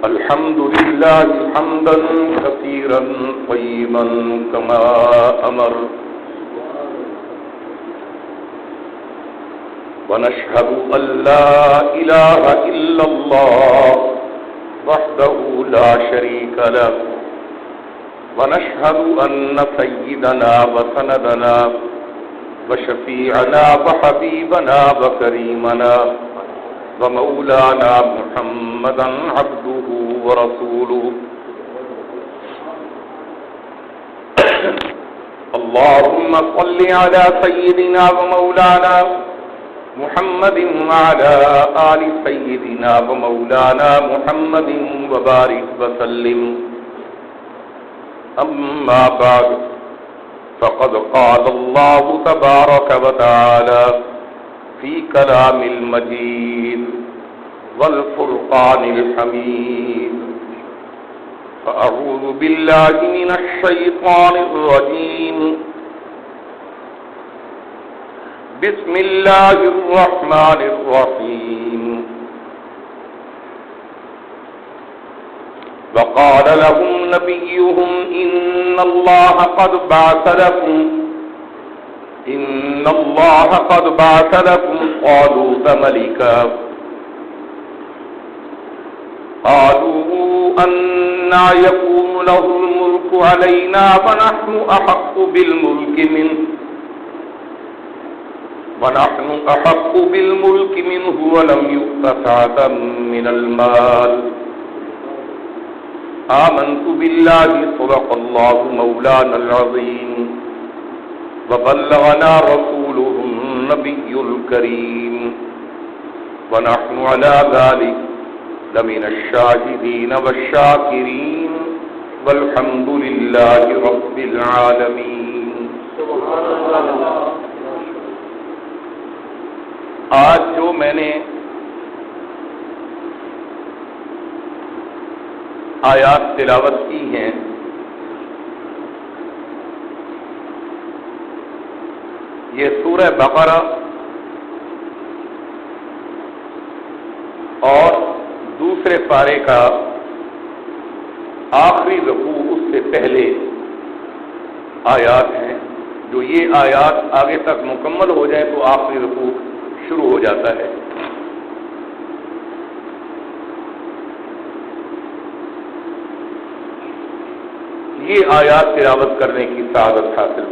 الحمد لله حمدا كثيرا طيبا كما أمر ونشهد أن لا إله إلا الله وحده لا شريك له ونشهد أن سيدنا وسندنا وشفيعنا وحبيبنا وكريمنا ومولانا محمدا عبده ورسوله اللهم صل على سيدنا ومولانا محمد وعلى آل سيدنا ومولانا محمد وبارك وسلم أما بعد فقد قال الله تبارك وتعالى في كلام المجيد والفرقان الحميد فأعوذ بالله من الشيطان الرجيم بسم الله الرحمن الرحيم وقال لهم نبيهم إن الله قد بعث لكم طالوت ملكا قالوا أنى يكون له الملك علينا ونحن أحق بالملك منه ولم يؤت سعة من المال آمنت بالله صدق الله مولانا العظيم وبلغنا رسوله النبي الكريم ونحن على ذلك لمن الشاهدين والشاكرين والحمد لله رب العالمين. آج جو میں نے آیات تلاوت کی ہیں یہ سورہ بقرہ اور دوسرے پارے کا آخری رکوع اس سے پہلے آیات ہیں. جو یہ آیات آگے تک مکمل ہو جائے تو آخری رکوع شروع ہو جاتا ہے. یہ آیات تلاوت کرنے کی سعادت حاصل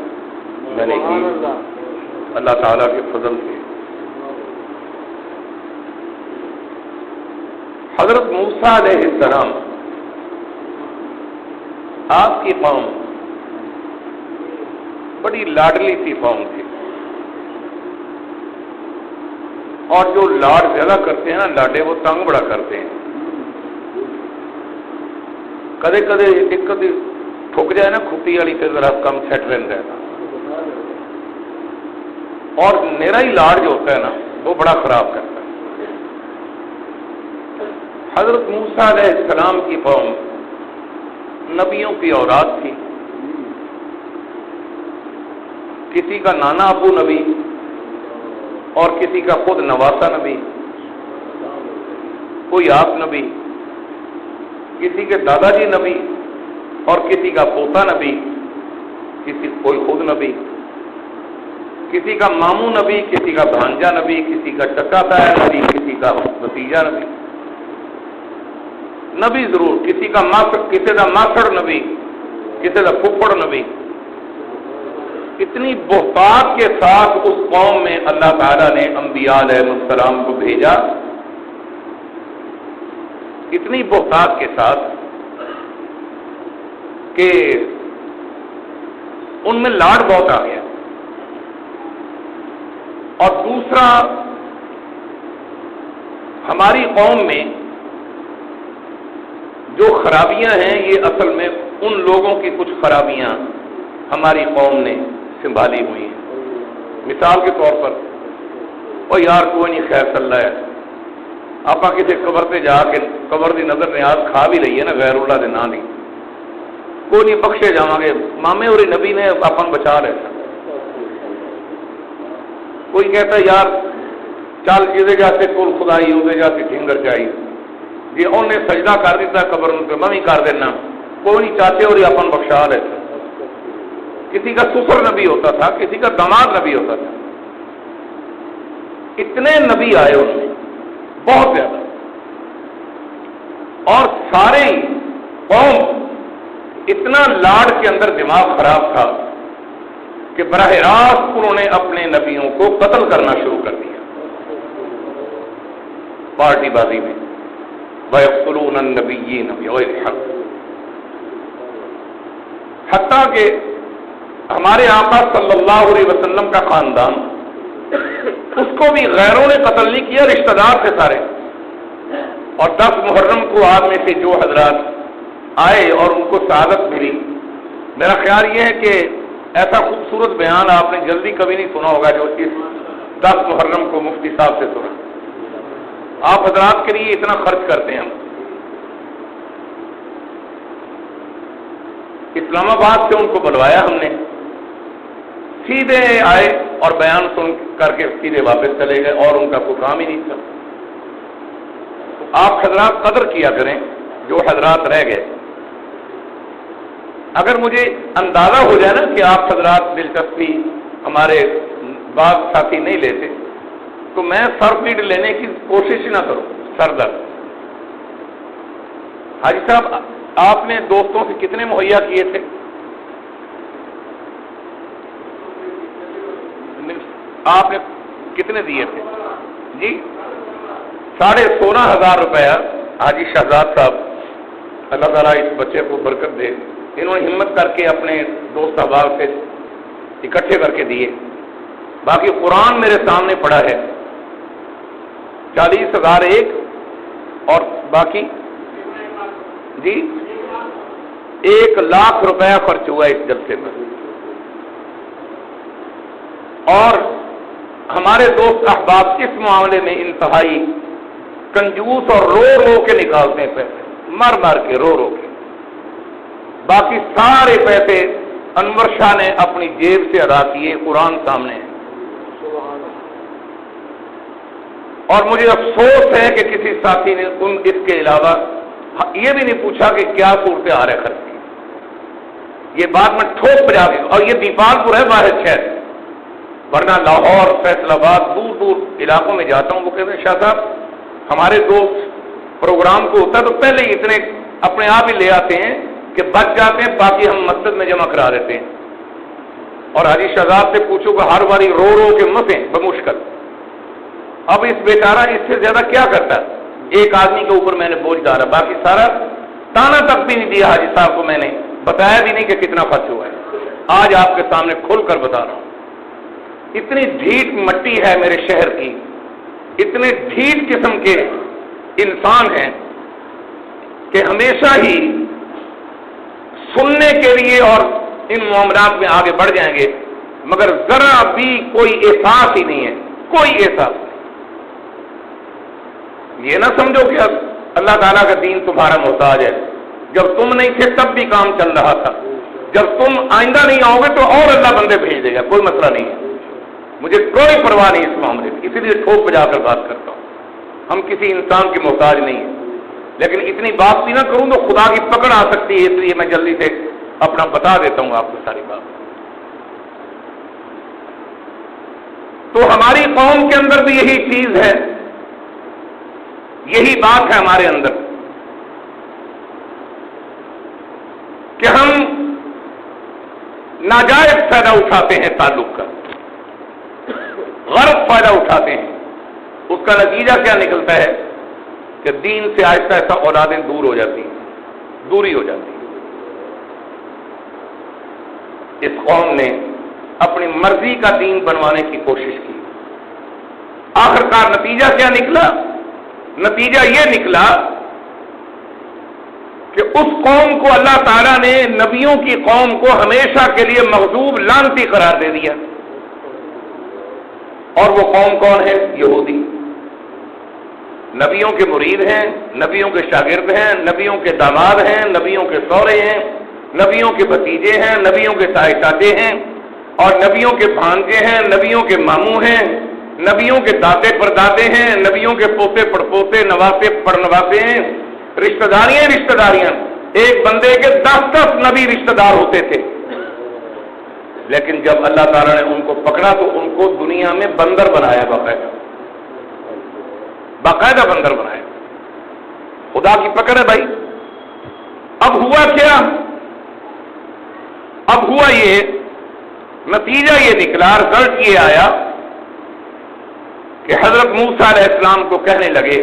میں نے کی اللہ تعالیٰ کے فضل سے. حضرت موسیٰ علیہ السلام آپ کی قوم بڑی لاڈلی سی قوم تھی اور جو لاڈ زیادہ کرتے ہیں نا لاڈے وہ تنگ بڑا کرتے ہیں. کدے کدے ایک کدی ٹھک جائے نا کھپی والی پہ ذرا کم سیٹ رہتا ہے اور میرا ہی لاڈ جو ہوتا ہے نا وہ بڑا خراب کرتا ہے. حضرت موسیٰ علیہ السلام کی قوم نبیوں کی اولاد تھی. کسی کا نانا ابو نبی اور کسی کا خود نواسا نبی, کوئی آپ نبی, کسی کے دادا جی نبی اور کسی کا پوتا نبی, کوئی خود نبی, کسی کا ماموں نبی, کسی کا بھانجا نبی, کسی کا چچا تایا نبی, کسی کا بھتیجا نبی. نبی ضرور, کسی کا ماسڑ نبی, کسی کا پھپھڑ نبی. اتنی بہتات کے ساتھ اس قوم میں اللہ تعالیٰ نے انبیاء علیہ السلام کو بھیجا, اتنی بہتات کے ساتھ کہ ان میں لاڈ بہت آ گیا. اور دوسرا, ہماری قوم میں جو خرابیاں ہیں یہ اصل میں ان لوگوں کی کچھ خرابیاں ہماری قوم نے سنبھالی ہوئی ہیں. مثال کے طور پر او یار کوئی نہیں خیر چل رہا ہے, آپ کسی قبر پہ جا کے قبر دی نظر نیاز کھا بھی لئیے نا غیر اللہ دے نا نہیں, کوئی نہیں بخشے جاؤں گے مامے اور نبی نے اپن بچا رہے. کوئی کہتا ہے یار چل جی جاتے کل خدائی وہ جاتی ٹھنگر چاہیے, جی انہیں سجدہ کر دیتا قبر پہ میں بھی کر دینا، کوئی نہیں چاہتے اور یہ اپن بخشا لیتے. کسی کا سسر نبی ہوتا تھا، کسی کا داماد نبی ہوتا تھا. اتنے نبی آئے ان میں بہت زیادہ، اور سارے قوم اتنا لاڈ کے اندر دماغ خراب تھا کہ براہ راست انہوں نے اپنے نبیوں کو قتل کرنا شروع کر دیا پارٹی بازی میں. وَيَقْتُلُونَ النَّبِيِّينَ بِغَيْرِ حَقٍّ، حتیٰ کہ ہمارے آقا صلی اللہ علیہ وسلم کا خاندان، اس کو بھی غیروں نے قتل نہیں کیا، رشتہ دار تھے سارے. اور 10 محرم کو آپ میں سے جو حضرات آئے اور ان کو سعادت ملی، میرا خیال یہ ہے کہ ایسا خوبصورت بیان آپ نے جلدی کبھی نہیں سنا ہوگا جو اس 10 محرم کو مفتی صاحب سے سنا. آپ حضرات کے لیے اتنا خرچ کرتے ہیں. ہم اسلام آباد سے ان کو بلوایا ہم نے، سیدھے آئے اور بیان سن کر کے سیدھے واپس چلے گئے، اور ان کا کوئی کام ہی نہیں تھا. آپ حضرات قدر کیا کریں جو حضرات رہ گئے. اگر مجھے اندازہ ہو جائے نا کہ آپ حضرات دلچسپی ہمارے بعض ساتھی نہیں لیتے تو میں سر پیٹ لینے کی کوشش نہ کروں. سر درد. حاجی صاحب آپ نے دوستوں سے کتنے مہیا کیے تھے؟ آپ نے کتنے دیے تھے؟ جی 16,500 روپیہ. حاجی شہزاد صاحب اللہ تعالیٰ اس بچے کو برکت دے، انہوں نے ہمت کر کے اپنے دوست احباب سے اکٹھے کر کے دیے. باقی قرآن میرے سامنے پڑا ہے 40,000 ایک، اور باقی جی 1,00,000 روپیہ خرچ ہوا اس جلسے پر. اور ہمارے دوست احباب اس معاملے میں انتہائی کنجوس اور رو رو کے نکالتے ہیں پیسے، مر مر کے رو رو کے. باقی سارے پیسے انور شاہ نے اپنی جیب سے ادا کیے. قرآن سامنے ہے. اور مجھے افسوس ہے کہ کسی ساتھی نے اس کے علاوہ یہ بھی نہیں پوچھا کہ کیا صورتحال ہے خرچ کی. یہ بات میں ٹھوک بجا دی. اور یہ دیپال پور ہے واحد شہر، ورنہ لاہور، فیصل آباد، دور دور علاقوں میں جاتا ہوں، وہ کہتے ہیں شاہ صاحب ہمارے دوست پروگرام کو ہوتا ہے تو پہلے ہی اتنے اپنے آپ ہی لے آتے ہیں کہ بچ جاتے ہیں، باقی ہم مسجد میں جمع کرا دیتے ہیں. اور حاجی شہزاد سے پوچھو کہ ہر باری رو رو کے مسیں بمشکل. اب اس بیچارہ اس سے زیادہ کیا کرتا ہے؟ ایک آدمی کے اوپر میں نے بوجھ ڈالا، باقی سارا تانا تک بھی نہیں دیا. حاجی صاحب کو میں نے بتایا بھی نہیں کہ کتنا خرچ ہوا ہے. آج آپ کے سامنے کھول کر بتا رہا ہوں. اتنی ڈھیٹ مٹی ہے میرے شہر کی، اتنے ڈھیٹ قسم کے انسان ہیں کہ ہمیشہ ہی سننے کے لیے اور ان معاملات میں آگے بڑھ جائیں گے، مگر ذرا بھی کوئی احساس ہی نہیں ہے، کوئی احساس نہیں. یہ نہ سمجھو کہ اب اللہ تعالیٰ کا دین تمہارا محتاج ہے. جب تم نہیں تھے تب بھی کام چل رہا تھا، جب تم آئندہ نہیں آؤ گے تو اور اللہ بندے بھیج دے گا. کوئی مسئلہ نہیں ہے، مجھے کوئی پرواہ نہیں اس معاملے میں. اسی لیے ٹھوک بجا کر بات کرتا ہوں. ہم کسی انسان کے محتاج نہیں ہیں، لیکن اتنی بات بھی نہ کروں تو خدا کی پکڑ آ سکتی ہے. اس لیے میں جلدی سے اپنا بتا دیتا ہوں آپ کو ساری بات. تو ہماری قوم کے اندر بھی یہی چیز ہے، یہی بات ہے ہمارے اندر کہ ہم ناجائز فائدہ اٹھاتے ہیں تعلق کا، غلط فائدہ اٹھاتے ہیں. اس کا نتیجہ کیا نکلتا ہے کہ دین سے آہستہ آہستہ اولادیں دور ہو جاتی ہیں، دوری ہو جاتی ہے. اس قوم نے اپنی مرضی کا دین بنوانے کی کوشش کی. آخرکار نتیجہ کیا نکلا؟ نتیجہ یہ نکلا کہ اس قوم کو اللہ تعالیٰ نے نبیوں کی قوم کو ہمیشہ کے لیے مغضوب لعنتی قرار دے دیا. اور وہ قوم کون ہے؟ یہودی. نبیوں کے مرید ہیں، نبیوں کے شاگرد ہیں، نبیوں کے داماد ہیں، نبیوں کے سورے ہیں، نبیوں کے بھتیجے ہیں، نبیوں کے تائے چاچے ہیں، اور نبیوں کے بھانجے ہیں، نبیوں کے ماموں ہیں، نبیوں کے دادے پردادے ہیں، نبیوں کے پوتے پڑپوتے، نواسے پڑنواسے ہیں. رشتہ داریاں ایک بندے کے 10 نبی رشتہ دار ہوتے تھے، لیکن جب اللہ تعالیٰ نے ان کو پکڑا تو ان کو دنیا میں بندر بنایا، باقاعدہ بندر بنایا۔ خدا کی پکڑ ہے بھائی۔ اب ہوا کیا؟ اب ہوا یہ، نتیجہ یہ نکلا، رزلٹ یہ آیا کہ حضرت موسیٰ علیہ السلام کو کہنے لگے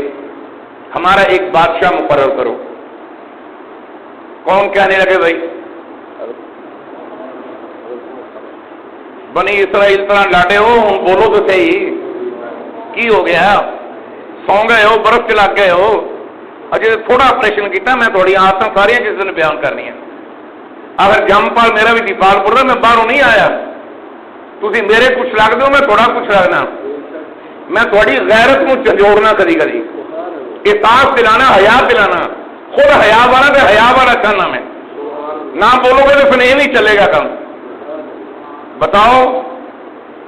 ہمارا ایک بادشاہ مقرر کرو۔ کون کہنے لگے بھائی؟ بنی اسرائیل طرح لاٹے ہو، بولو تو صحیح، کی ہو گیا؟ سو گئے ہو، برف چلا گئے ہو، اجے تھوڑا آپریشن کیتا، میں تھوڑی آدت ساری چیزوں نے بیان کرنی ہے۔ اگر جم پال میرا بھی دیپال پور میں باہروں نہیں آیا، تھی میرے کچھ لگ دو، میں تھوڑا کچھ لگنا، میں تھوڑی غیرت کو جھنجوڑنا، کدی احساس دلانا، حیا دلانا، خود حیا والا تو حیا والا چاہنا میں، نہ بولو گے تو پھر نہیں چلے گا کام۔ بتاؤ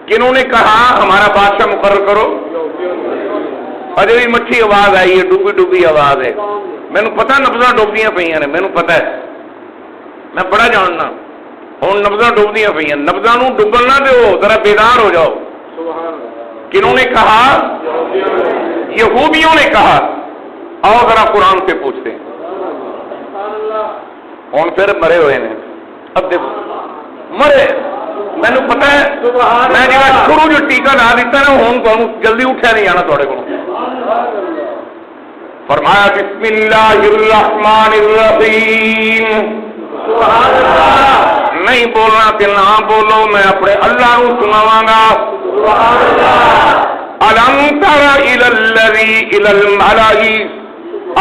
کنہوں نے کہا ہمارا بادشاہ مقرر کرو؟ اجے بھی مچھی آواز آئی ہے، ڈوبی ڈوبی آواز ہے، مینو پتا نبزاں ڈوبدیاں پہ نے، مینو پتا ہے، میں بڑا جاننا۔ ہوں نبزاں ڈوبدیاں پہ، نبزاں نو ڈبن نہ دو، ذرا بیدار ہو جاؤ۔ کنہوں نے کہا؟ یہودیوں نے کہا۔ آؤ ذرا قرآن سے پوچھتے ہیں۔ ہوں پھر مرے ہوئے نے، اب دیکھو مرے، مینو پتا ہے، میں جب شروع جو ٹیکا لا دیتا نا، ہوں تمہیں جلدی اٹھا نہیں جانا تھوڑے کو۔ فرمایا بسم اللہ الرحمن الرحیم، نہیں بولنا کہ نہ بولو، میں اپنے اللہ کو سناواں گا۔ الم تر الی الذی الی الملأ،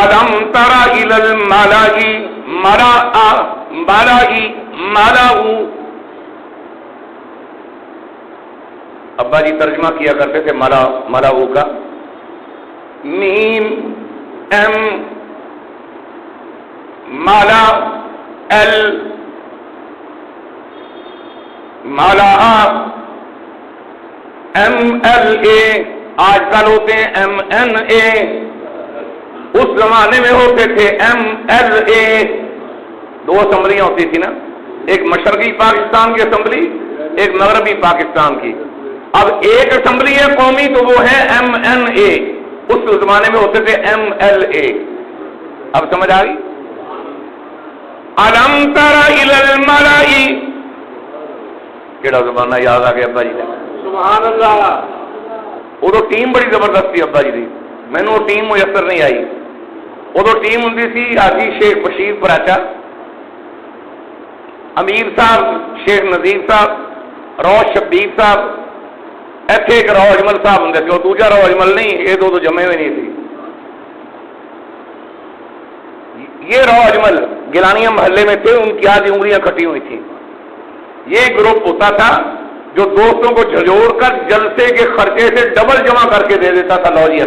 الم تر الی الملأ، ملأ ابا جی ترجمہ کیا کرتے تھے ملاؤ کا، میم ایم مالا ایل مالا ایم ایل اے، آج کل ہوتے ہیں ایم این اے، اس زمانے میں ہوتے تھے ایم ایل اے۔ 2 اسمبلیاں ہوتی تھی نا، ایک مشرقی پاکستان کی اسمبلی، ایک مغربی پاکستان کی۔ اب ایک اسمبلی ہے قومی تو وہ ہے ایم این اے، اس زمانے میں ہوتے تھے ایم ایل اے۔ اب سمجھ آ گئی؟ الم تر الی الملأ، کیڑا زمانہ یاد آ گیا ابا جی نے، سبحان اللہ۔ ادو ٹیم بڑی زبردست تھی ابا جی دی، مینو وہ ٹیم میسر نہیں آئی۔ ادو ٹیم ہوں سی حاجی شیخ بشیر پراچا، امیر صاحب شیخ نذیر صاحب، روش شبیر صاحب، ایتھے ایک رو اجمل صاحب ہوں سی، وہ دوجا رو اجمل نہیں، یہ دو جمے ہوئے نہیں تھی۔ یہ رو اجمل گیلانیہ محلے میں تھے، ان کی آدھی انگلیاں کھٹی ہوئی تھیں۔ یہ گروپ ہوتا تھا جو دوستوں کو جھجوڑ کر جلسے کے خرچے سے ڈبل جمع کر کے دے دیتا تھا، لو جی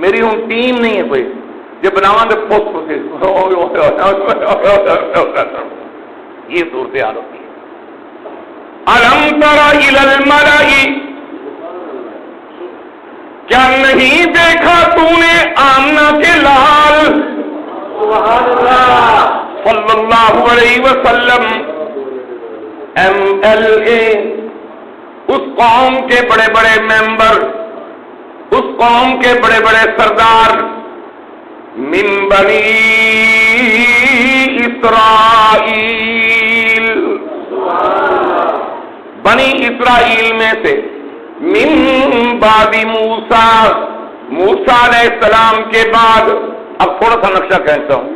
میری ہوں ٹیم نہیں ہے کوئی، یہ بناواں دے پوسٹ یہ صورتحال ہوتی ہے۔ الم تر الی الملأ، کیا نہیں دیکھا تو نے آمنہ کے لال سبحان اللہ صلی اللہ علیہ وسلم، ایم ایل اے، اس قوم کے بڑے بڑے ممبر، اس قوم کے بڑے بڑے سردار، من بنی اسرائیل، بنی اسرائیل میں سے، من بعد موسیٰ، موسیٰ علیہ السلام کے بعد۔ اب تھوڑا سا نقشہ کہتا ہوں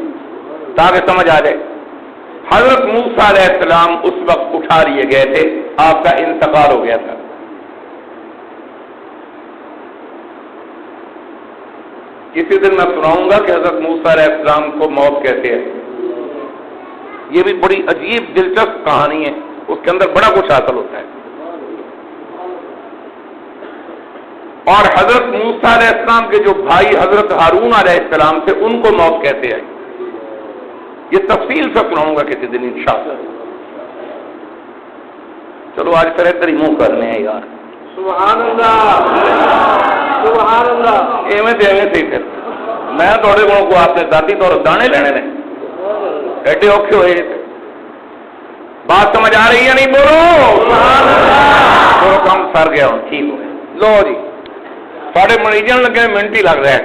تاکہ سمجھ آ جائے۔ حضرت موسیٰ علیہ السلام اس وقت اٹھا لیے گئے تھے، آپ کا انتقال ہو گیا تھا۔ کسی دن میں سناؤں گا کہ حضرت موسیٰ علیہ السلام کو موت کہتے ہیں، یہ بھی بڑی عجیب دلچسپ کہانی ہے، اس کے اندر بڑا کچھ حاصل ہوتا ہے۔ اور حضرت موسیٰ علیہ السلام کے جو بھائی حضرت ہارون علیہ السلام تھے، ان کو موت کہتے ہیں، یہ تفصیل سے سناؤں گا کسی دن انشاءاللہ۔ چلو آج پھر ادھر ہی منہ کرنے ہیں یار، سبحان اللہ سبحان اللہ، ایویں تے ایویں صحیح کر میں تھوڑے کو آپ نے ذاتی طور دانے لینے نے ایڈے اوکھے ہوئے تھے. بات سمجھ آ رہی ہے نہیں؟ بولو کام سر گیا ہوں ٹھیک ہو گیا. لو جی ساڑھے مریضوں لگے منٹ ہی لگ رہا ہے.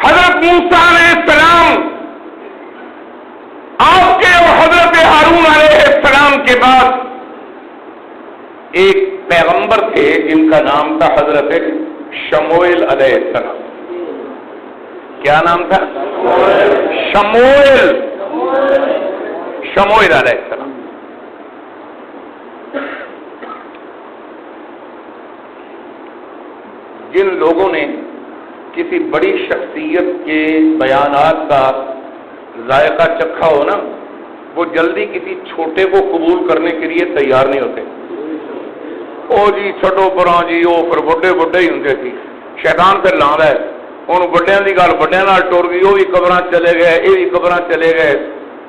حضرت موسیٰ علیہ السلام آپ کے اور حضرت ہارون علیہ السلام کے بعد ایک پیغمبر تھے جن کا نام تھا حضرت شموئیل علیہ السلام. کیا نام تھا؟ شموئیل علیہ السلام. جن لوگوں نے کسی بڑی شخصیت کے بیانات کا ذائقہ چکھا ہو نا، وہ جلدی کسی چھوٹے کو قبول کرنے کے لیے تیار نہیں ہوتے. او جی چھڈو پراں جی، وہ پھر بڑے بڑے ہی ہوندے سی. شیطان پھر لاندہ ہے ان بڑیاں دی گل بڑیاں نال ٹر گئی، وہ بھی قبراں چلے گئے، یہ بھی قبراں چلے گئے.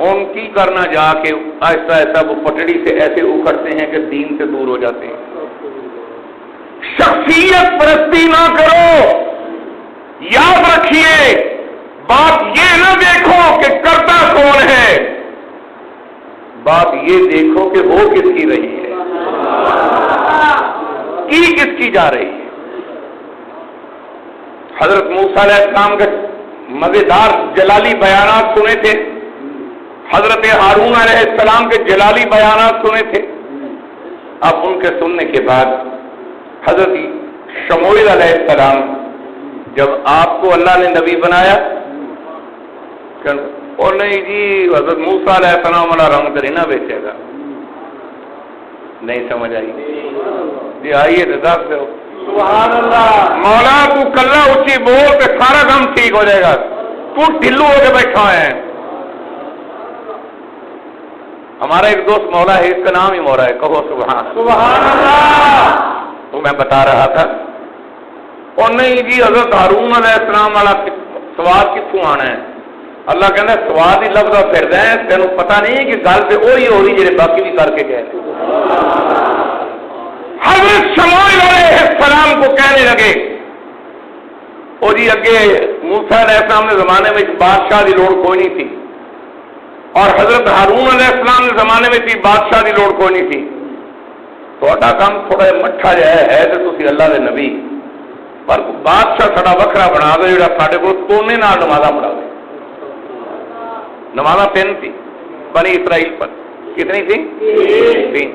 ان کی کرنا جا کے آہستہ آہستہ وہ پٹڑی سے ایسے اکھڑتے ہیں کہ دین سے دور ہو جاتے ہیں. شخصیت پرستی نہ کرو. یاد رکھیے بات یہ نہ دیکھو کہ کرتا کون ہے، بات یہ دیکھو کہ وہ کس کی رہی ہے، کی کس کی جا رہی ہے. حضرت موسیٰ علیہ السلام کے مزیدار جلالی بیانات سنے تھے، حضرت ہارون علیہ السلام کے جلالی بیانات سنے تھے. اب ان کے سننے کے بعد حضرت شموئیل علیہ السلام جب آپ کو اللہ نے نبی بنایا، اور نہیں جی حضرت موسیٰ علیہ السلام والا رنگ تری نہ بیچے گا. نہیں سمجھ آئی جی؟ آئیے تو دس دو سبحان اللہ. مولا تو کلہ اچھی بول پہ سارا کام ٹھیک ہو جائے گا، تو ڈھلو ہو کے بیٹھا ہے. ہمارا ایک دوست مولا ہے، اس کا نام ہی مولا ہے، کہو سبحان اللہ. تو میں بتا رہا تھا اور نہیں جی حضرت ہارون علیہ السلام والا سواد کتوں آنا ہے. اللہ کہنا سواد ہی لفظ پھر دیں، تینوں پتہ نہیں کہ گل سے وہی ہو رہی جی باقی بھی کر کے گئے. حضرت شموئیل علیہ السلام کو کہنے لگے اور جی اگے موسیٰ علیہ السلام کے زمانے میں بادشاہ کی لوڑ کوئی نہیں تھی، اور حضرت ہارون علیہ السلام کے زمانے میں تھی بادشاہ کی لوڑ کوئی نہیں تھی. تھوڑا کام تھوڑا مٹھا جہا ہے تو تسی اللہ کے نبی، پر بادشاہ ساڈا وکھرا بنا دو جڑا ساڈے کول تونے نال نمازاں پڑھاوے. نمازاں 3 تھی بنی اسرائیل پر. کتنی تھی؟ 3.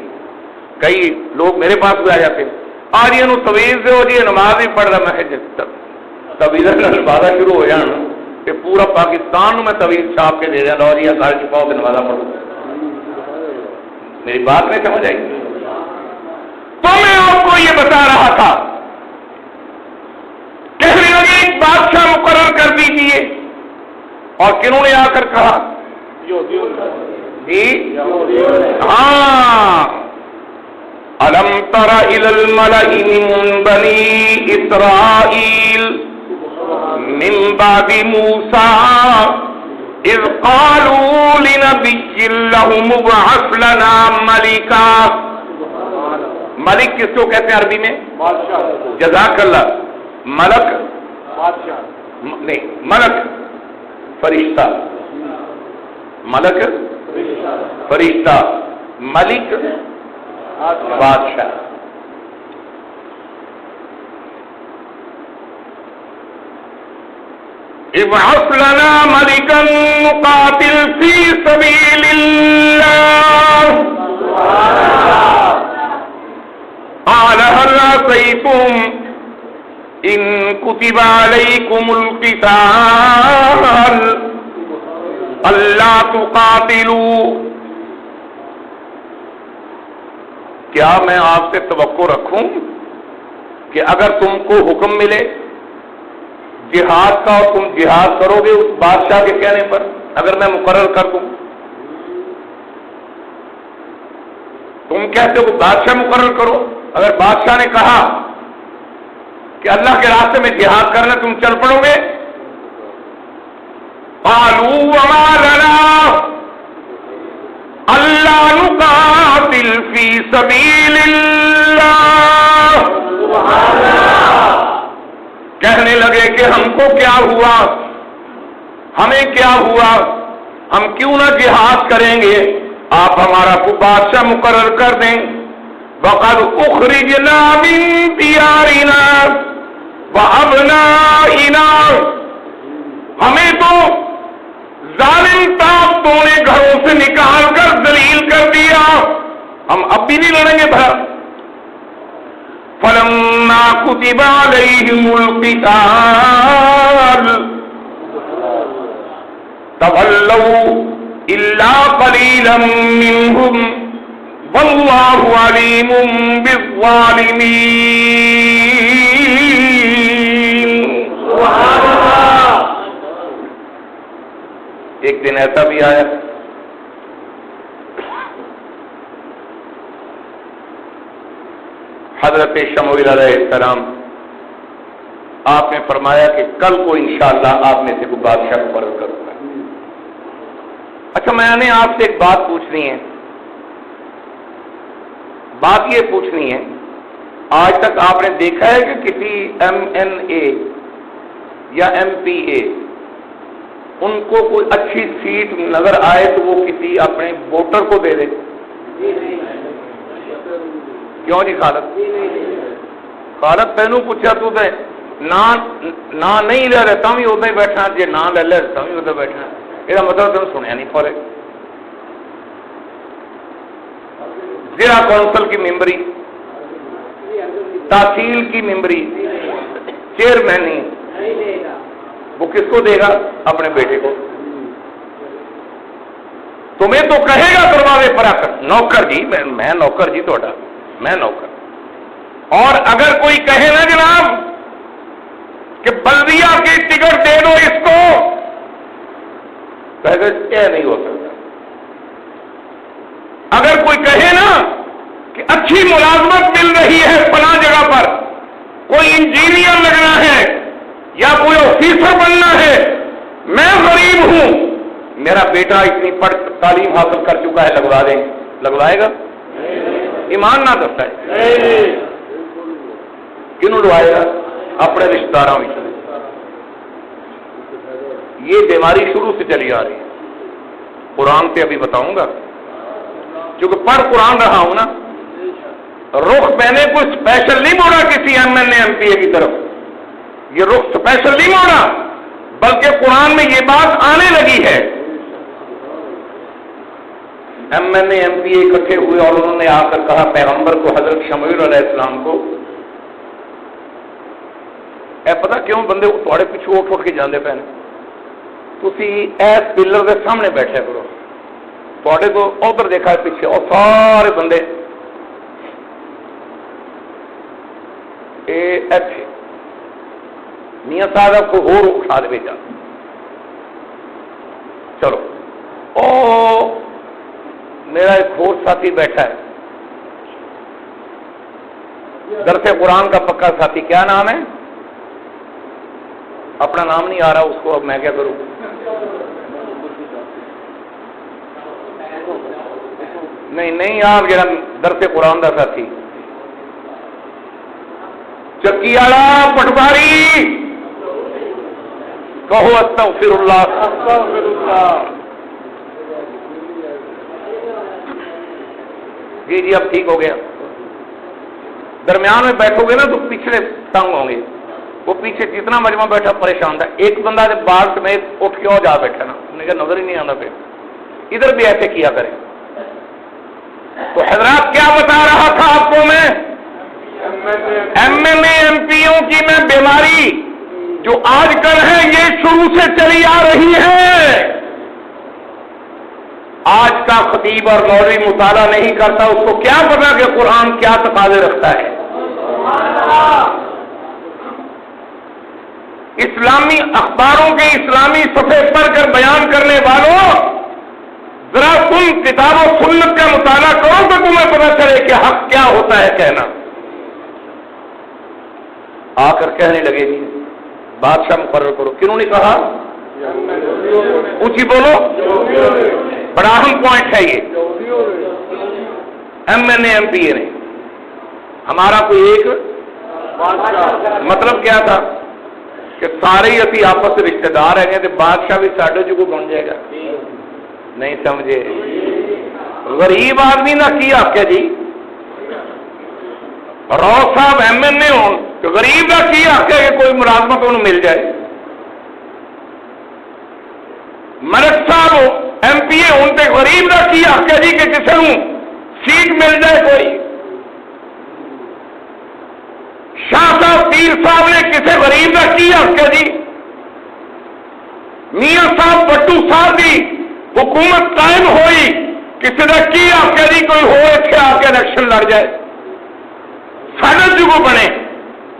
کئی لوگ میرے پاس بھی آ جاتے ہیں، آج یہ تویز دو جی نماز ہی پڑھ رہا. میں تویز نمازاں شروع ہو جان کہ پورا پاکستان میں تویز چھاپ کے دے دیں، لو جی گھر چھپاؤ کے نمازاں پڑھو. میری بات نہیں سمجھ آئی؟ تو میں آپ کو یہ بتا رہا تھا کہنے لگے ایک بادشاہ مقرر کر دیجیے. اور کنہوں نے آ کر کہا جی ہاں، الم تر الی الملأ من بنی اسرائیل من بعد موسیٰ اذ قالوا لنبی لهم ابعث لنا ملکا. ملک کس کو کہتے ہیں عربی میں؟ جزاک اللہ. ملک نہیں، ملک فرشتہ، ملک فرشتہ، ملک بادشاہ. ابعث لنا ملکا نقاتل فی سبیل اللہ. قال هل عصيتم ان كتب عليكم القتال الا تقاتلوا. کیا میں آپ سے توقع رکھوں کہ اگر تم کو حکم ملے جہاد کا اور تم جہاد کرو گے اس بادشاہ کے کہنے پر؟ اگر میں مقرر کر دوں، تم کہتے ہو کہ بادشاہ مقرر کرو، اگر بادشاہ نے کہا کہ اللہ کے راستے میں جہاد کرنا تم چل پڑو گے؟ قالوا وما لنا الا نقاتل فی سبیل اللہ. کہنے لگے کہ ہم کو کیا ہوا، ہمیں کیا ہوا، ہم کیوں نہ جہاد کریں گے، آپ ہمارا کو بادشاہ مقرر کر دیں۔ وَقَدْ أُخْرِجْنَا مِن دِيَارِنَا وَأَبْنَائِنَا، ہمیں تو ظالم طاقتوں نے گھروں سے نکال کر ذلیل کر دیا، ہم اب بھی نہیں لڑیں گے بھلا۔ فَلَمَّا كُتِبَ عَلَيْهِمُ الْقِتَالُ تَوَلَّوْا إِلَّا قَلِيلًا مِّنْهُمْ وَاللَّهُ عَلِيمٌ بِالظَّالِمِينَ۔ ایک دن ایسا بھی آیا حضرت شموئیل علیہ السلام، آپ نے فرمایا کہ کل کو انشاءاللہ آپ میں سے کوئی بادشاہ مقرر کروں گا۔ اچھا، میں نے آپ سے ایک بات پوچھنی ہے، بات یہ پوچھنی ہے، آج تک آپ نے دیکھا ہے کہ کسی MNA یا MPA ان کو کوئی اچھی سیٹ نظر آئے تو وہ کسی اپنے ووٹر کو دے دے؟ کیوں جی خالد تینوں پوچھا تو دے نہ نہیں لے رہتا بھی ادھر ہی بیٹھنا، جی نہ لے لیتا بھی ادھر بیٹھنا، یہ مطلب تم سنیا نہیں پورے۔ ضلع کونسل کی ممبری، تحصیل کی ممبری، چیئرمینی، وہ کس کو دے گا؟ اپنے بیٹے کو۔ تمہیں تو کہے گا دروازے پر آ کر نوکر جی، میں نوکر جی تھوڑا، میں نوکر۔ اور اگر کوئی کہے نا جناب کہ بلدیہ کی ٹکٹ دے دو اس کو، کہے گا کیا نہیں ہو سکتا۔ اگر کوئی کہے نا کہ اچھی ملازمت مل رہی ہے فلاں جگہ پر، کوئی انجینئر لگنا ہے یا کوئی آفیسر بننا ہے، میں غریب ہوں، میرا بیٹا اتنی پڑھ تعلیم حاصل کر چکا ہے، لگوا دیں، لگوائے گا؟ ایمان نہ کرتا ہے، کنوں لگوائے گا؟ اپنے رشتہ داروں میں۔ یہ بیماری شروع سے چلی آ رہی ہے، قرآن سے ابھی بتاؤں گا، کیونکہ پڑھ قرآن رہا ہوں نا۔ رخ میں نے کوئی اسپیشل نہیں موڑا کسی MNA MPA کی طرف، یہ رخ اسپیشل نہیں موڑا، بلکہ قرآن میں یہ بات آنے لگی ہے۔ MNA MPA اکٹھے ہوئے اور انہوں نے آ کر کہا پیغمبر کو، حضرت شموئیل علیہ السلام کو، اے پتہ کیوں بندے تھوڑے پیچھے اٹھ کے جاندے پے نے، تسی ایس پلر کے سامنے بیٹھے کرو، تھوڑے تو ادھر دیکھا ہے پیچھے، اور سارے بندے ایتھے میاں صاحب کو ہور اٹھا دے جا، چلو۔ او میرا ایک اور ساتھی بیٹھا ہے، درس قرآن کا پکا ساتھی، کیا نام ہے؟ اپنا نام نہیں آ رہا اس کو، اب میں کیا کروں؟ نہیں آپ جڑا درس قرآن کا ساتھی، چکی والا پٹواری، کہو استغفر اللہ۔ جی اب ٹھیک ہو گیا۔ درمیان میں بیٹھو گے نا تو پچھلے تنگ ہوں گے، وہ پیچھے جتنا مجمع بیٹھا پریشان تھا، ایک بندہ جب بال سمیت اٹھ کے اور جا بیٹھا نا، انہیں کہا نظر ہی نہیں آنا، پھر ادھر بھی ایسے کیا کریں۔ تو حضرات کیا بتا رہا تھا آپ کو میں، MNA MPوں کی میں بیماری جو آج کل ہے یہ شروع سے چلی آ رہی ہے۔ آج کا خطیب اور مولوی مطالعہ نہیں کرتا، اس کو کیا پتا کہ قرآن کیا تقاضے رکھتا ہے۔ اسلامی اخباروں کے اسلامی صفحے پڑھ کر بیان کرنے والوں، ذرا تم کتاب و سنت کا مطالعہ کرو تو تمہیں پتہ چلے کہ حق کیا ہوتا ہے کہنا۔ آ کر کہنے لگے جی بادشاہ مقرر کرو، کنہوں نے کہا؟ اونچی بولو، بڑا اہم پوائنٹ ہے یہ۔ MNA MPA نے، ہمارا کوئی ایک مطلب کیا تھا کہ سارے ہی اسی آپس سے رشتے دار ہیں تو بادشاہ بھی ساڈے جو بن جائے گا. نہیں سمجھے؟ غریب آدمی نہ کی حق ہے جی. رو صاحب ایم این اے ہون تو غریب کا کی حق ہے کہ کوئی ملازمت انہوں مل جائے. ملک صاحب ایم پی اے ہون تے غریب کا کی حق ہے جی کہ کسی کو سیٹ مل جائے کوئی. شاہ صاحب پیر صاحب نے کسی غریب کا کی حق ہے جی. میاں صاحب بٹو صاحب کی حکومت قائم ہوئی کسی کا کی حق ہے جی کوئی ہو اتنے آ کے الیکشن لڑ جائے. سارے جو بنے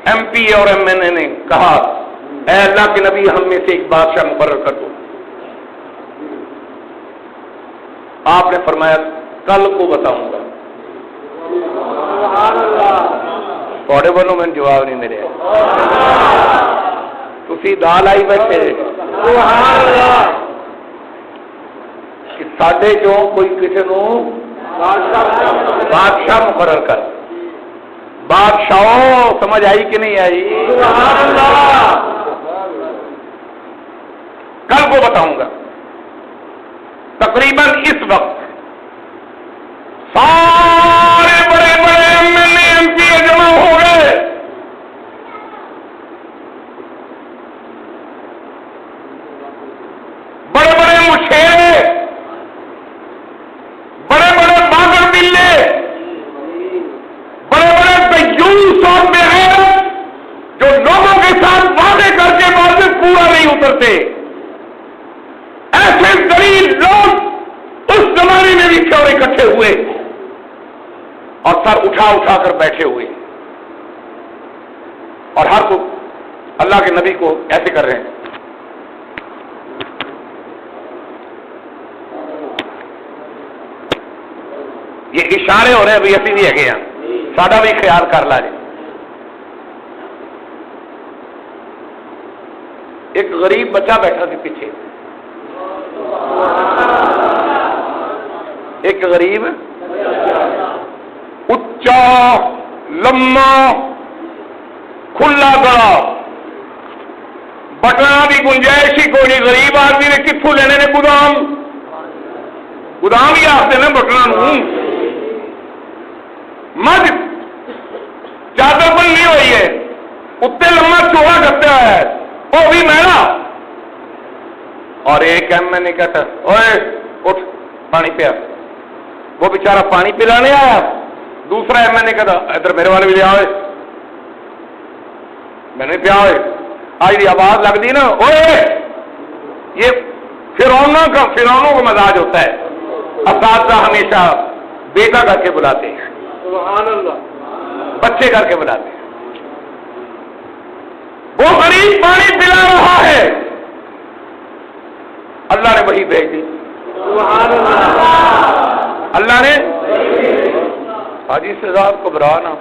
ایم پی اے اور ایم این اے نے کہا اے اللہ کے نبی ہم میں سے ایک بادشاہ مقرر کر دو. آپ نے فرمایا کل کو بتاؤں گا. تھوڑے والوں میں جواب نہیں ملے. تسی دال آئی بیٹھے کہ ساڈے جو کوئی کسی نو بادشاہ مقرر کر. بادشاہوں سمجھ آئی کہ نہیں آئی؟ کل کو بتاؤں گا. تقریباً اس وقت سارے بڑے بڑے M L A M P A جمع ہو گئے. بڑے بڑے مچھیرے، بڑے بڑے باغر بلے، بڑے بڑے دیوس اور بےغیرت جو لوگوں کے ساتھ وعدے کر کے وعدے پورا نہیں اترتے، ایسے ذلیل لوگ اس زمانے میں بھی کیوں اکٹھے ہوئے اور سر اٹھا اٹھا کر بیٹھے ہوئے اور ہر کو اللہ کے نبی کو ایسے کر رہے ہیں. یہ اشارے ہو رہے ہیں بھی اسی بھی ہے ساڈا بھی خیال کر لا جی. ایک غریب بچہ بیٹھا سی پیچھے، ایک غریب اچا لما کھلا گڑا بٹنا کی گنجائش ہی کوئی نہیں. غریب آدمی نے کتوں لینے نے گودام ہی آخر نا بٹنا مجھ چادر بننی ہوئی ہے اتنے لما چوہا ڈپیا ہوا ہے وہ بھی میلا. اور ایک ایم این اے کہتا اوئے اٹھ پانی پیا. وہ بیچارہ پانی پلانے آیا. دوسرا ایم این اے کہتا ادھر میرے والے بھی لیا ہوئے میں نے پیا ہوئے. آج یہ آواز لگتی نا اوئے. یہ فرعونوں کا مزاج ہوتا ہے. اساتذہ ہمیشہ بیٹا کر کے بلاتے ہیں، سبحان اللہ، بچے کر کے بلاتے ہیں. وہ غریب پانی پلا رہا ہے، اللہ نے وہی بھیج دی. سبحان اللہ. اللہ نے حاجی صاحب گھبرا نہ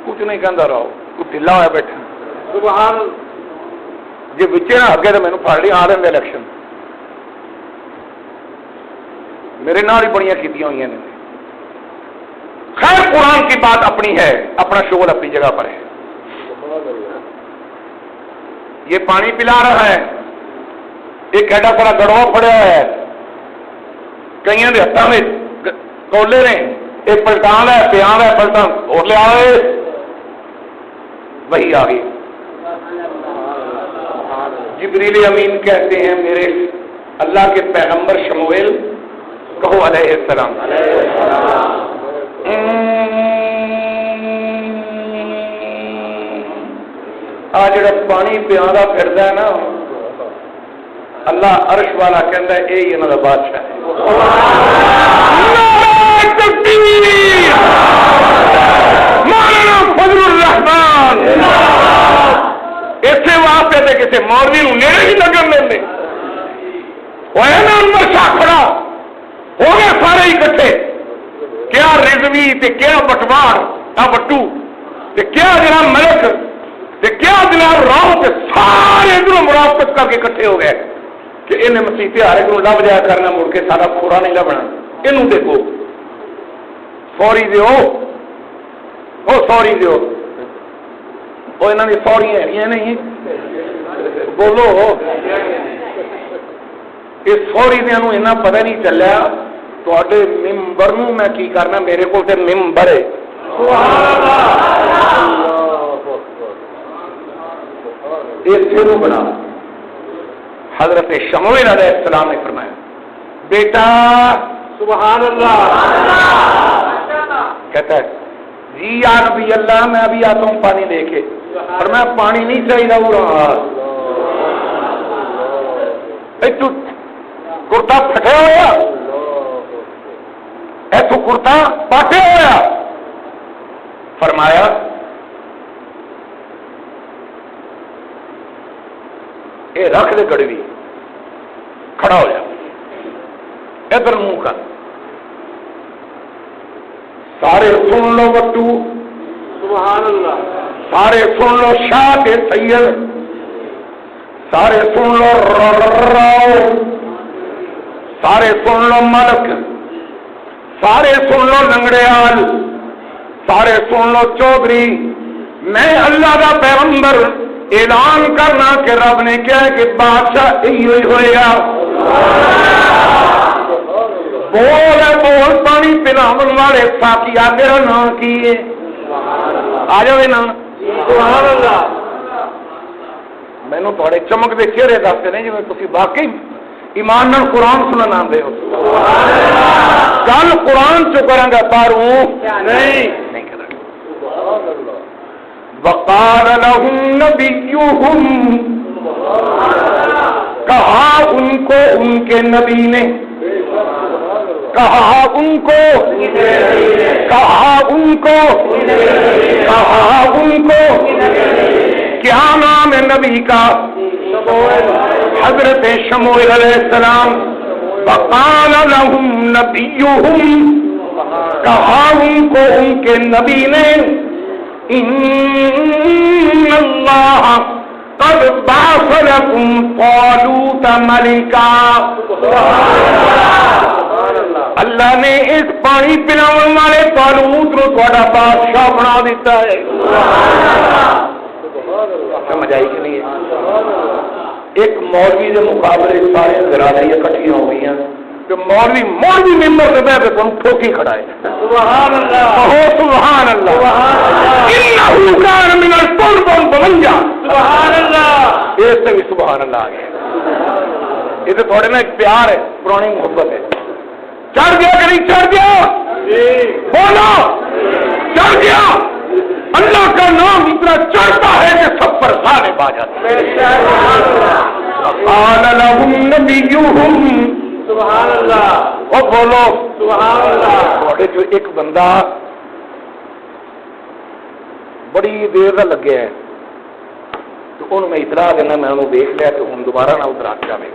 کچھ نہیں کہندا رہو تو ڈھلا ہوا بیٹھا. سبحان اللہ. جی بچے نہ اگے تو مینوں پڑھ لی آ رہے الیکشن میرے نال ہی بڑیاں کیتیاں ہوئی نے. خیر قرآن کی بات اپنی ہے، اپنا شغل اپنی جگہ پر ہے. یہ پانی پلا رہا ہے، ایک ایڈا سارا گڑوا پڑیا ہوا ہے، کئی کے ہاتھوں میں کولے نے، ایک پلٹان ہے پیان ہے پلٹان اور لیا وہی آ گئی. جبریل امین کہتے ہیں میرے اللہ کے پیغمبر شمویل کہو علیہ السلام آ جڑا پانی پیادا پھردا ہے نا اللہ عرش والا کہندا ہے اے انہاں دا بادشاہ ہے. مولانا فضل الرحمان اسے واسطے تے کسی مولوی نوں نیڑے نہیں لگن دے. ہوئے نا انور شاہ کھڑا ہو گئے سارے اکٹھے. کیا رضوی تے کیا بٹوار بٹو تے کیا جناب ملک تے کیا جناب راؤ تے سارے ادھر مراقبت کر کے اکٹھے ہو گئے کہ انہیں مسیح ہارے کو لب جایا کرنا مڑ کے سارا پورا نہیں لبنا. یہ دیکھو فوری دیو او سوری دیو وہ انہوں نے سوریاں ہیں نہیں بولو یہ سوری دیا ایسا پتہ نہیں چلیا تے ممبر میں کی کرنا میرے کو تے ممبر ہے اسے بنا حضرت شمویل علیہ السلام نے فرمایا بیٹا سبحان اللہ کہتا ہے جی یا نبی اللہ میں ابھی آتا ہوں پانی لے کے اور میں پانی نہیں چاہیے وہ رہا کرتا پھٹے ہوا ایسو کرتا پاٹے ہوا فرمایا اے رکھ دے گڑوی کھڑا ہو جا ادھر منہ کر سارے سن لو بٹو سبحان اللہ سارے سن لو شاہ کے سید سارے سن لو راؤ سارے سن لو ملک سارے سن لو لنگڑیال سارے سن لو چودھری میں اللہ کا پیغمبر اعلان کرنا کہ رب نے کیا کہ بادشاہ یہی ہویا بول ہے بول پانی پلاون والے ساتھی آ میرا نام کی ہے آ جائے نا سبحان اللہ مینو تھوڑے چمک دے چہرے دستے نے جی تھی واقعی ایمان نال قرآن سننا آدھے ہو کل قرآن چ کریں گا پاروں نہیں کریں وقال لهم نبيهم کہا ان کو ان کے نبی نے کہا ان کو کیا نام ہے نبی کا حضرت شمویل علیہ السلام وقال لهم نبيهم کہا ان کو ان کے نبی نے ان اللہ قد بعث لكم طالوت ملکا اللہ نے اس پانی پلاون والے طالوت کو تھوڑا بادشاہ بنا دیتا ہے سمجھ آئی کہ نہیں ہے ایک مولوی کے مقابلے سارے گرادریاں اکٹھیاں ہو گئی ہیں کہ مولوی ممبر سے بیٹھ کے تم ٹھوکی کھڑا ہے سبحان اللہ سبحان اللہ انہ کان من القرب بمنجا سبحان اللہ اس سے بھی سبحان اللہ آ گیا یہ تو تھوڑے میں ایک پیار ہے پرانی محبت ہے چڑھ گیا کہ نہیں چڑھ گیا بولو چڑھ گیا اللہ کا نام اتنا چڑھتا ہے کہ سب پر غالب آ جاتا ہے قال لهم نبيهم سبحان اللہ او بولو سبحان اللہ تھوڑے جو ایک بندہ بڑی دیر کا لگیا ہے تو ان میں اطلاع دینا میں انہوں دیکھ لیا کہ ہم دوبارہ نہ ادھر آ جائے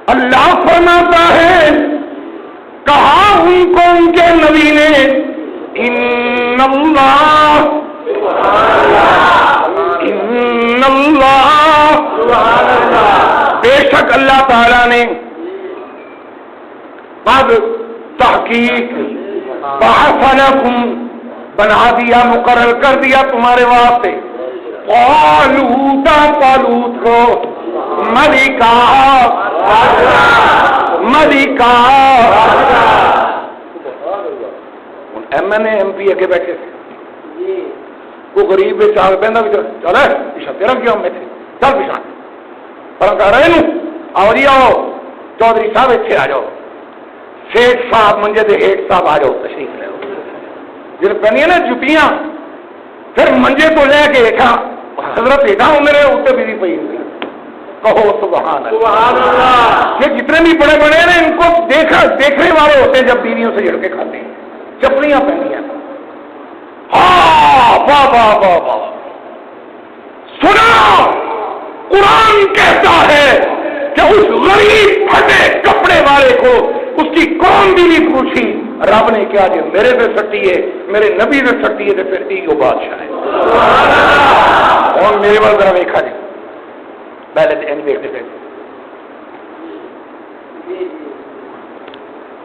اللہ فرماتا ہے کہا ان کو ان کے نبی نے ان اللہ بے شک اللہ تعالی نے قد تحقیق بعث لکم بنا دیا مقرر کر دیا تمہارے واسطے طالوت کو ملکا M N A M P اگے بیٹھے تھے کو غریب چال پہنا بھی چل پیچھا تیرا کیا میں تھے چل پیچھا پر کہہ رہے نو آؤ جی آؤ چودھری صاحب اتنے آ جاؤ شیخ صاحب منجے دے ہیٹ صاحب آ جاؤ تشریف لے جب پہنی نا جتیاں پھر منجے تو لے کے دیکھا حضرت ایڈا ہوں میرے اتنے بھی پی کہو سبحان اللہ یہ جتنے بھی بڑے بڑے ہیں ان کو دیکھنے والے ہوتے ہیں جب بیویوں سے جڑ کے کھاتے ہیں چپلیاں پہنی ہیں سنا قرآن کہتا ہے کہ اس غریب پھٹے کپڑے والے کو اس کی قوم بھی نہیں پوچھی رب نے کیا جی میرے پہ سٹی ہے میرے نبی پہ سٹی ہے تو پھر یہ بادشاہ ہے اور میرے بال ذرا دیکھا جی پہلے دیکھتے تھے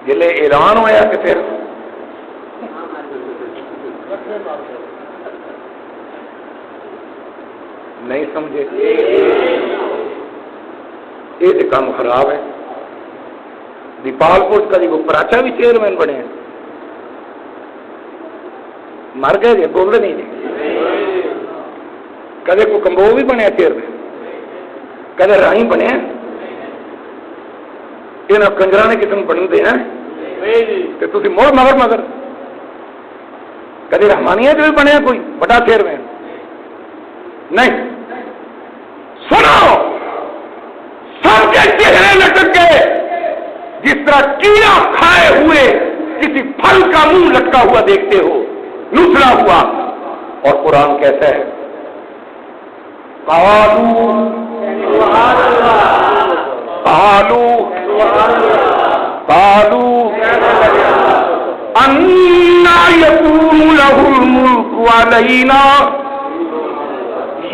جلے اعلان ہوا کہ پھر نہیں سمجھے؟ یہ تو کام خراب ہے. دیپال کوٹ کا وہ پراچا بھی چیئرمین بنے ہیں. مر گئے جی بول نہیں جی. کدے کو کمبو بھی بنیا چیئرمین, کدے رائی بنے. یہاں کنجرا نے کسی بن دینا تو تھی مڑ مگر مگر. کدے رحمانیہ جو بھی بنیا کوئی بڑا چیئرمین نہیں. سنو, سب کے چہرے لٹک گئے جس طرح کیڑا کھائے ہوئے کسی پھل کا منہ لٹکا ہوا دیکھتے ہو, نچلا ہوا. اور قرآن کہتا ہے قالوا انا یکون لہ الملک علینا,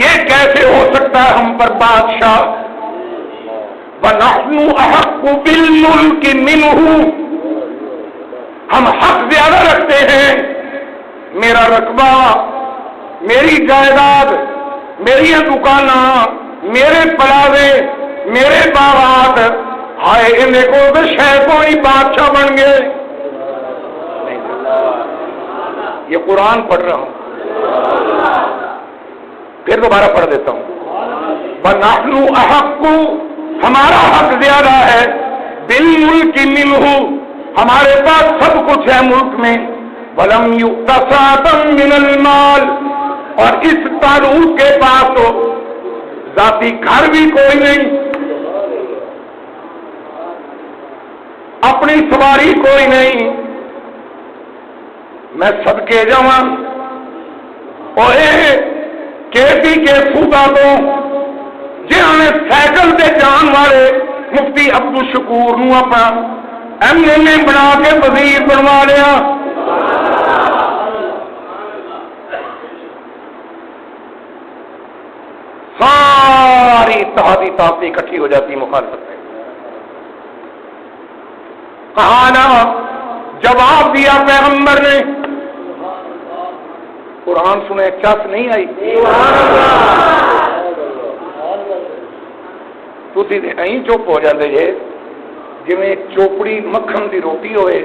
یہ کیسے ہو سکتا ہے ہم پر بادشاہ. وَنَحْنُ أَحَقُّ بِالْمُلْكِ مِنْهُ, ہم حق زیادہ رکھتے ہیں. میرا رقبہ, میری جائیداد, میری دکاناں, میرے پلاوے, میرے باغات, ہائے انہیں کو تو شہ کوئی بادشاہ بن گئے. یہ قرآن پڑھ رہا ہوں, پھر دوبارہ پڑھ دیتا ہوں. وَنَحْنُ أَحَقُّ, ہمارا حق زیادہ ہے. بِالْمُلْكِ مِنْهُ, ہمارے پاس سب کچھ ہے ملک میں. وَلَمْ يُؤْتَ سَعَةً مِنَ الْمَالِ, اور اس قانون کے پاس تو ذاتی گھر بھی کوئی نہیں, اپنی سواری کوئی نہیں. میں صدقے جاواں اوے کیسی کے صوبہ کو جنہوں نے سائیکل سے جان والے مفتی عبد الشکور نو اپنا MLA بنا کے وزیر بنوا لیا. ساری اتحادی طاقتیں اکٹھی ہو جاتی مخالفت میں. کہا نا جواب دیا پیغمبر نے. قرآن سنے چس نہیں آئی. تھی چپ ہو جاتے جی جی چوپڑی مکھن کی روٹی ہوئے,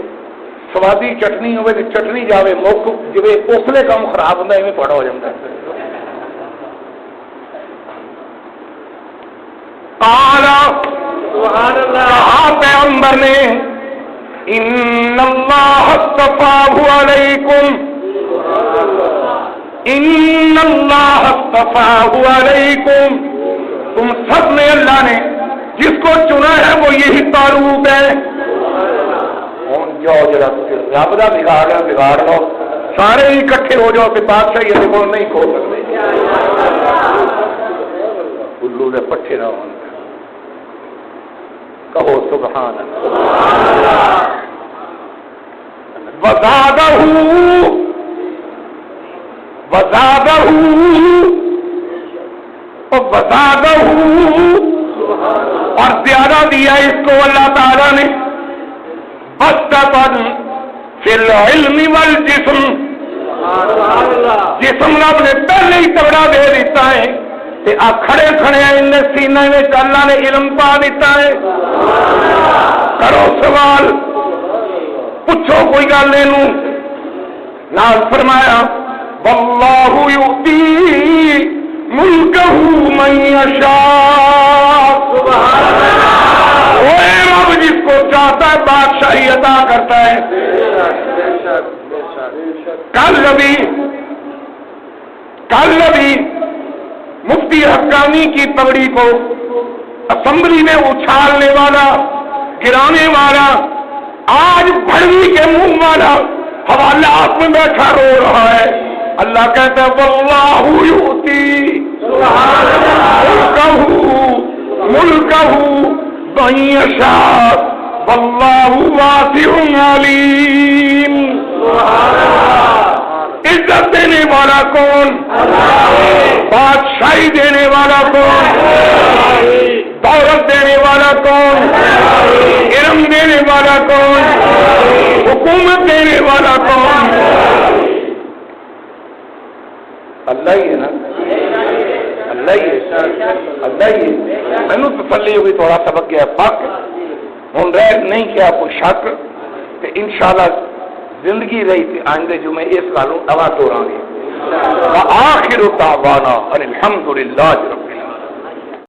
سوادی چٹنی ہوئے تو چٹنی جاوے مک جی اسلے کام خراب ہوتا ہے پڑا ہو جاتا ہے. کہا پیغمبر نے ان اللہ اصطفاہ علیکم, ان اللہ اصطفاہ علیکم, تم سب نے اللہ نے جس کو چنا ہے وہ یہی طالوت ہے. جاؤ جا رب کا بگاڑ لو, سارے ہی اکٹھے ہو جاؤ کہ بادشاہی یہ کو نہیں کھو سکتے. الو نے پٹھے نہ ہو, کہو سبحان اللہ. وزادہ اور زیادہ دیا اس کو اللہ تعالیٰ نے. بسطن فی العلم والجسم, جسم رب نے پہلے ہی تگڑا دے دیتا ہے. کھڑے کھڑے سینے میں اللہ نے علم پا دیتا ہے. کرو سوال, پوچھو کوئی گل نہیں. نال فرمایا واللہ یؤتی ملکہ من یشاء. وہ رب جس کو چاہتا ہے بادشاہی عطا کرتا ہے. کل ابھی مفتی حقانی کی پگڑی کو اسمبلی میں اچھالنے والا, گرانے والا, آج بھڑوی کے منہ والا حوالات میں بیٹھا رو رہا ہے. اللہ کہتا ہے واللہ یؤتی ملکہ من یشاء واللہ واسع علیم. عزت دینے والا کون؟ بادشاہی دینے والا کون؟ دولت دینے والا کون؟ علم دینے والا کون؟ حکومت دینے والا کون؟ اللہ ہی ہے نا، اللہ ہی ہے، اللہ ہی ہے. مینوں تسلی ہوئی تھوڑا سبق گیا پک ہوں رہ نہیں کیا کوئی شک کہ انشاءاللہ زندگی رہی تھی آئندے جو میں اس گالوں دوا توڑاں گے. وآخر دعوانا ان الحمد للہ رب